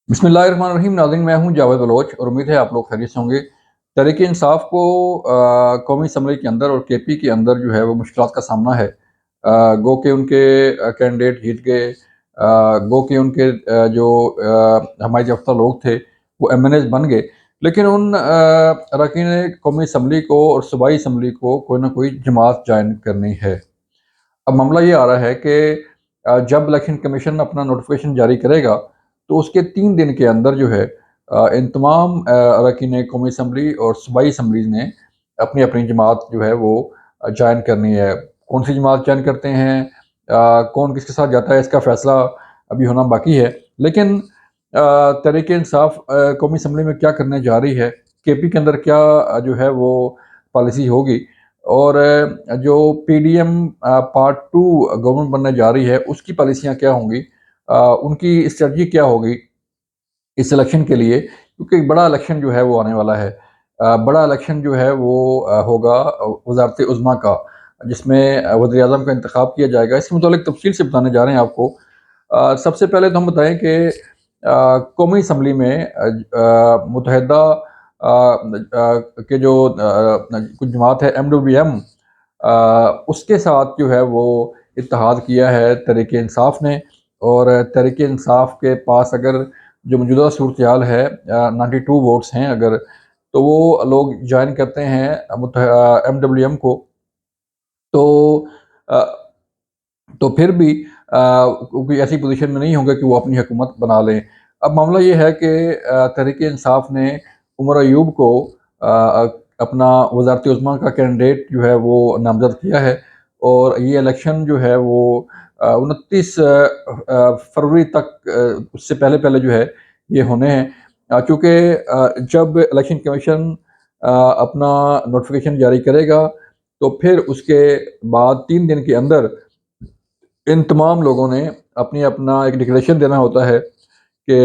बिस्मिल्लाहिर्रहमानिर्रहीम। नाज़रीन, मैं हूं जावेद बलोच और उम्मीद है आप लोग खैरियत से होंगे। तहरीक इंसाफ को कौमी असम्बली के अंदर और केपी के अंदर जो है वो मुश्किलात का सामना है। गो के उनके कैंडिडेट जीत गए, गो के उनके हमायत याफ्ता लोग थे वो एमएनएस बन गए, लेकिन उन अरकान कौमी असम्बली को और सूबाई असम्बली को कोई ना कोई जमात ज्वाइन करनी है। अब मामला ये आ रहा है कि जब इलेक्शन कमीशन अपना नोटिफिकेशन जारी करेगा तो उसके 3 दिन के अंदर जो है इन तमाम अरकान कौमी असम्बली और सूबाई असम्बलीज ने अपनी अपनी जमात जो है वो ज्वाइन करनी है। कौन सी जमात ज्वाइन करते हैं, कौन किसके साथ जाता है, इसका फैसला अभी होना बाकी है। लेकिन तहरीक इंसाफ कौमी असम्बली में क्या करने जा रही है, केपी के अंदर क्या जो है वो पॉलिसी होगी, और जो पीडीएम पार्ट 2 गवर्नमेंट बनने जा रही है उसकी पॉलिसियाँ क्या होंगी, उनकी स्ट्रेटजी क्या होगी इस इलेक्शन के लिए, क्योंकि बड़ा इलेक्शन जो है वो आने वाला है। बड़ा इलेक्शन जो है वो होगा वज़ारत उज़्मा का, जिसमें वज़ीर-ए-आज़म का इंतखाब किया जाएगा। इसके मुतालिक तफ़सील से बताने जा रहे हैं आपको। सबसे पहले तो हम बताएँ कि कौमी असम्बली में मुत्तहिदा के जो कुछ जमात है एमडब्ल्यूएम, उसके साथ जो है वो इत्तेहाद किया है तहरीक इंसाफ ने। और तहरीक इंसाफ के पास अगर जो मौजूदा सूरत हाल है 92 वोट्स हैं अगर, तो वो लोग ज्वाइन करते हैं एमडब्ल्यूएम को, तो अ, तो फिर भी कोई ऐसी पोजीशन में नहीं होंगे कि वो अपनी हुकूमत बना लें। अब मामला ये है कि तहरीक इंसाफ ने उमर अयूब को अपना वज़ारत उज़्मा का कैंडिडेट जो है वो नामज़द किया है, और ये इलेक्शन जो है वो 29 फरवरी तक, उससे पहले पहले जो है ये होने हैं। चूँकि जब इलेक्शन कमीशन अपना नोटिफिकेशन जारी करेगा तो फिर उसके बाद 3 दिन के अंदर इन तमाम लोगों ने अपनी अपना एक डिक्लेरेशन देना होता है कि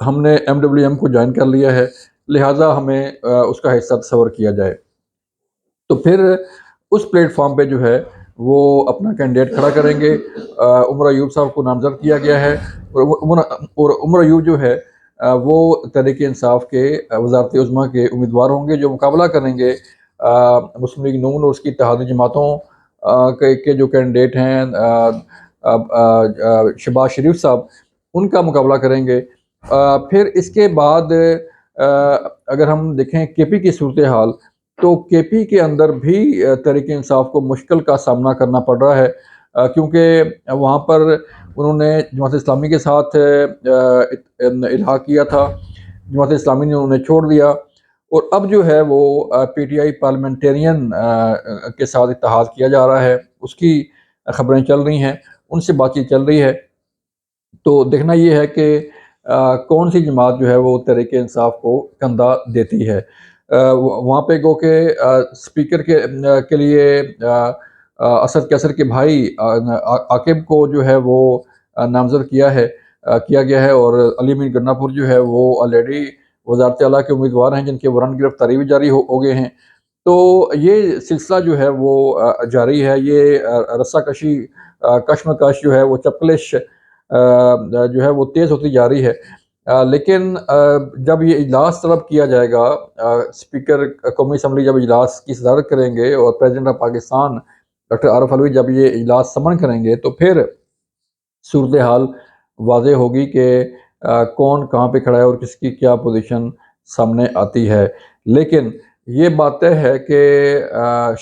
हमने एमडब्ल्यूएम को ज्वाइन कर लिया है, लिहाजा हमें उसका हिस्सा तस्वर किया जाए। तो फिर उस प्लेटफॉर्म पे जो है वो अपना कैंडिडेट खड़ा करेंगे। उमर अयूब साहब को नामज़द किया गया है, और उमर अयूब जो है वो तहरीक इंसाफ के वज़ारत उज़्मा के उम्मीदवार होंगे जो मुकाबला करेंगे मुस्लिम लीग नून और उसकी इत्तेहादी जमातों के जो कैंडिडेट हैं, शहबाज शरीफ साहब, उनका मुकाबला करेंगे। फिर इसके बाद अगर हम देखें केपी की सूरत हाल, तो केपी के अंदर भी तहरीक इंसाफ को मुश्किल का सामना करना पड़ रहा है, क्योंकि वहाँ पर उन्होंने जमात इस्लामी के साथ इल्हाक किया था, जमात इस्लामी ने उन्हें छोड़ दिया, और अब जो है वो पीटीआई पार्लियामेंटेरियन के साथ इत्तेहाद किया जा रहा है, उसकी खबरें चल रही हैं, उनसे बातचीत चल रही है। तो देखना ये है कि कौन सी जमात जो है वो तहरीक इंसाफ को कंधा देती है। वहाँ पे गो के स्पीकर के लिए असद कैसर के भाई आकिब को जो है वो नामज़द किया गया है, और अली मीर गन्नापुर जो है वो ऑलरेडी वज़ारत आला के उम्मीदवार हैं जिनके वारंट गिरफ्तारी भी जारी हो गए हैं। तो ये सिलसिला जो है वो जारी है। ये रस्साकशी, कशमकश जो है वो चपकलिश जो है वो तेज़ होती जा रही है। लेकिन जब ये इजलास तलब किया जाएगा, स्पीकर कौमी असम्बली जब इजलास की सदारत करेंगे और president of Pakistan doctor Arif Alvi जब ये इजलास समन करेंगे, तो फिर सूरत हाल वाज़ेह होगी कि कौन कहाँ पे खड़ा है और किसकी क्या पोजीशन सामने आती है। लेकिन ये बात तय है कि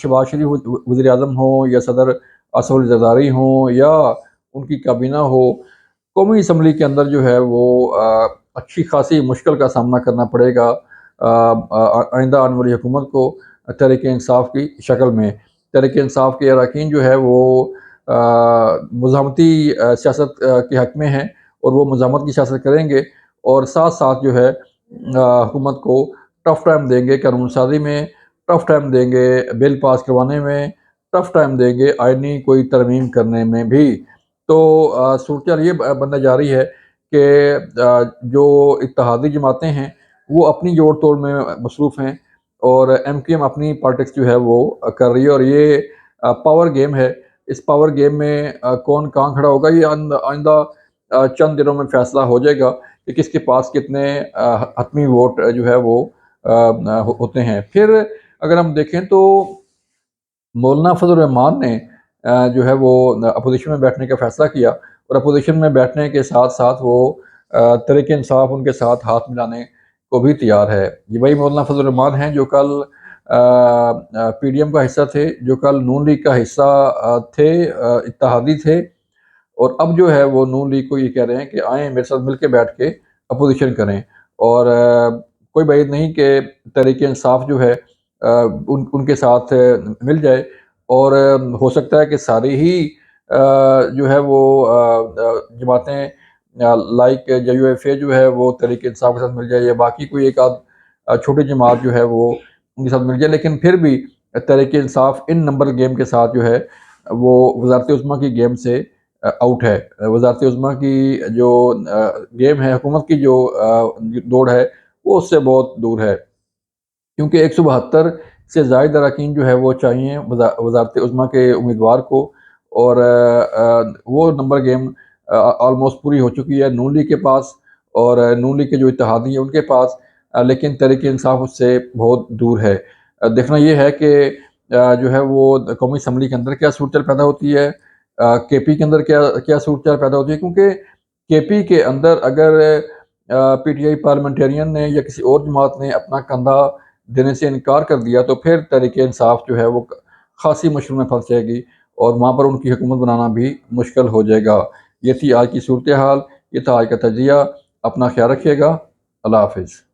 शहबाज शरीफ वज़ीर-ए-आज़म हो या सदर असद अली ज़रदारी हों या उनकी काबीना हो, कौमी असम्बली के अंदर जो है वो अच्छी खासी मुश्किल का सामना करना पड़ेगा आइंदा आने वाली हुकूमत को तहरीक इंसाफ की शक्ल में। तहरीक इंसाफ के अरकान जो है वो मज़ामती सियासत के हक़ में हैं, और वो मज़ामत की सियासत करेंगे, और साथ साथ जो है हुकूमत को टफ़ टाइम देंगे कानून साज़ी में, टफ़ टाइम देंगे बिल पास करवाने में, टफ़ टाइम देंगे आइनी कोई तरमीम करने में भी। तो सूरत ये बनने जा रही है कि जो इत्तेहादी जमातें हैं वो अपनी जोड़ तोड़ में मसरूफ़ हैं, और एमक्यूएम अपनी पॉलिटिक्स जो है वो कर रही है, और ये पावर गेम है। इस पावर गेम में कौन कहाँ खड़ा होगा ये आइंदा चंद दिनों में फैसला हो जाएगा کہ کس کے پاس کتنے حتمی ووٹ جو ہے وہ ہوتے ہیں۔ پھر اگر ہم دیکھیں تو مولانا فضل الرحمان نے جو ہے وہ اپوزیشن میں بیٹھنے کا فیصلہ کیا، اور اپوزیشن میں بیٹھنے کے ساتھ ساتھ وہ تحریک انصاف ان کے ساتھ ہاتھ ملانے کو بھی تیار ہے۔ یہ وہی مولانا فضل الرحمان ہیں جو کل پی ڈی ایم کا حصہ تھے، جو کل نون لیگ کا حصہ تھے، اتحادی تھے، اور اب جو ہے وہ نون لیگ کو یہ کہہ رہے ہیں کہ آئیں میرے ساتھ مل کے بیٹھ کے اپوزیشن کریں، اور کوئی بعید نہیں کہ تحریک انصاف جو ہے ان کے ساتھ مل جائے، اور ہو سکتا ہے کہ ساری ہی جو ہے وہ جماعتیں like J U F A جو ہے وہ تحریک انصاف کے ساتھ مل جائے، یا باقی کوئی ایک آدھ چھوٹی جماعت جو ہے وہ ان کے ساتھ مل جائے، لیکن پھر بھی تحریک انصاف ان نمبر گیم کے ساتھ جو ہے وہ وزارت عظمیٰ کی گیم سے آؤٹ ہے۔ وزارت عظمیٰ کی جو گیم ہے، حکومت کی جو دوڑ ہے، وہ اس سے بہت دور ہے، کیونکہ 172 سے زائد اراکین جو ہے وہ چاہیے وزارت عظمیٰ کے امیدوار کو، اور وہ نمبر گیم آلموسٹ پوری ہو چکی ہے نون لیگ کے پاس، اور نون لیگ کے جو اتحادی ہیں ان کے پاس، لیکن تحریک انصاف اس سے بہت دور ہے۔ دیکھنا یہ ہے کہ جو ہے وہ قومی اسمبلی کے اندر کیا صورتحال پیدا ہوتی ہے، کے پی کے اندر کیا صورتحال پیدا ہوتی ہے، کیونکہ کے پی کے اندر اگر پی ٹی آئی پارلیمنٹیرین نے یا کسی اور جماعت نے اپنا کندھا دینے سے انکار کر دیا تو پھر تحریک انصاف جو ہے وہ خاصی مشکل میں پھنس جائے گی، اور وہاں پر ان کی حکومت بنانا بھی مشکل ہو جائے گا۔ یہ تھی آج کی صورتحال، یہ تھا آج کا تجزیہ۔ اپنا خیال رکھیے گا۔ اللہ حافظ۔